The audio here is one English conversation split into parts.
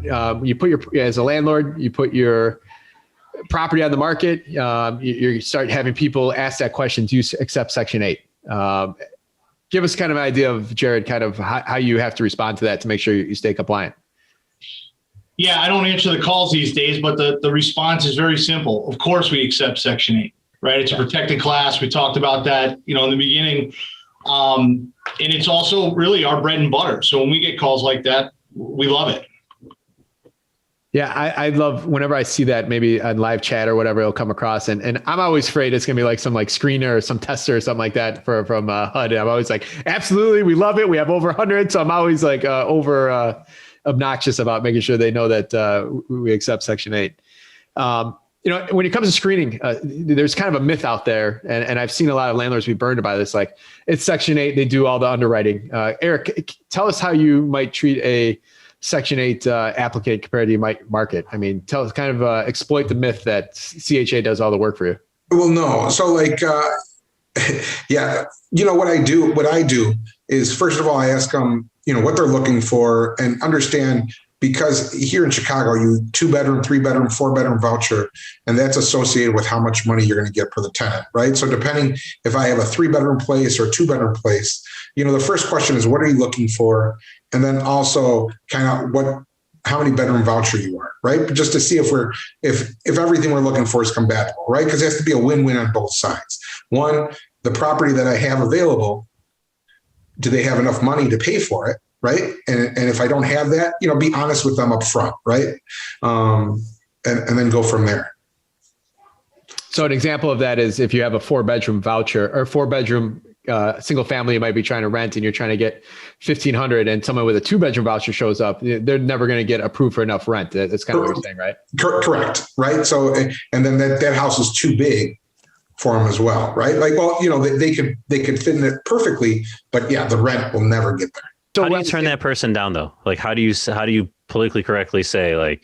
you put as a landlord, you put your property on the market, you start having people ask that question, do you accept Section 8? Give us kind of an idea of, Jared, kind of how you have to respond to that to make sure you stay compliant. Yeah, I don't answer the calls these days, but the response is very simple. Of course we accept Section 8, right? It's a protected class. We talked about that, in the beginning. And it's also really our bread and butter. So when we get calls like that, we love it. Yeah, I love whenever I see that, maybe on live chat or whatever, it'll come across. And I'm always afraid it's going to be like some screener or some tester or something like that from HUD. I'm always like, absolutely, we love it. We have over 100. So I'm always over obnoxious about making sure they know that we accept Section 8. When it comes to screening, there's kind of a myth out there, and I've seen a lot of landlords be burned by this. Like, it's Section 8, they do all the underwriting. Eric, tell us how you might treat a Section 8 applicant compared to you market. I mean, tell us, kind of exploit the myth that CHA does all the work for you. Well, no. So yeah, what I do is, first of all, I ask them, what they're looking for, and understand, because here in Chicago, you 2-bedroom, 3-bedroom, 4-bedroom voucher, and that's associated with how much money you're going to get per the tenant, right? So depending if I have a 3-bedroom place or a 2-bedroom place, the first question is, what are you looking for? And then also kind of how many bedroom voucher you are, right? But just to see if everything we're looking for is compatible, right? Because it has to be a win-win on both sides. One, the property that I have available, do they have enough money to pay for it? Right. And if I don't have that, be honest with them up front. Right. And then go from there. So an example of that is if you have a 4-bedroom voucher or 4-bedroom single family you might be trying to rent, and you're trying to get $1,500, and someone with a 2-bedroom voucher shows up, they're never going to get approved for enough rent. That's kind of what you're saying, right? Correct. Right. So, and then that house is too big for them as well. Right. They could fit in it perfectly, but yeah, the rent will never get there. So how do you turn that person down though? How do you politically correctly say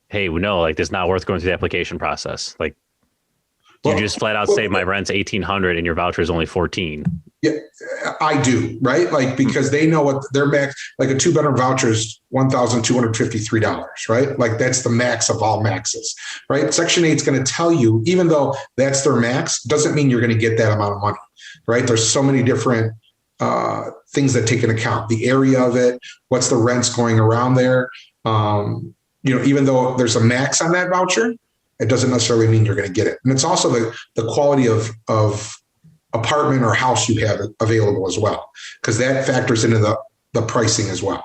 hey, no, this is not worth going through the application process? You just flat out say my rent's $1,800 and your voucher is only $1,400. Yeah, I do. Right. Because they know what their max, a 2-bedroom voucher is $1,253. Right. That's the max of all maxes. Right. Section 8 is going to tell you, even though that's their max, doesn't mean you're going to get that amount of money. Right. There's so many different things that take into account the area of it, what's the rents going around there. Even though there's a max on that voucher, it doesn't necessarily mean you're going to get it. And it's also the quality of apartment or house you have available as well, because that factors into the pricing as well.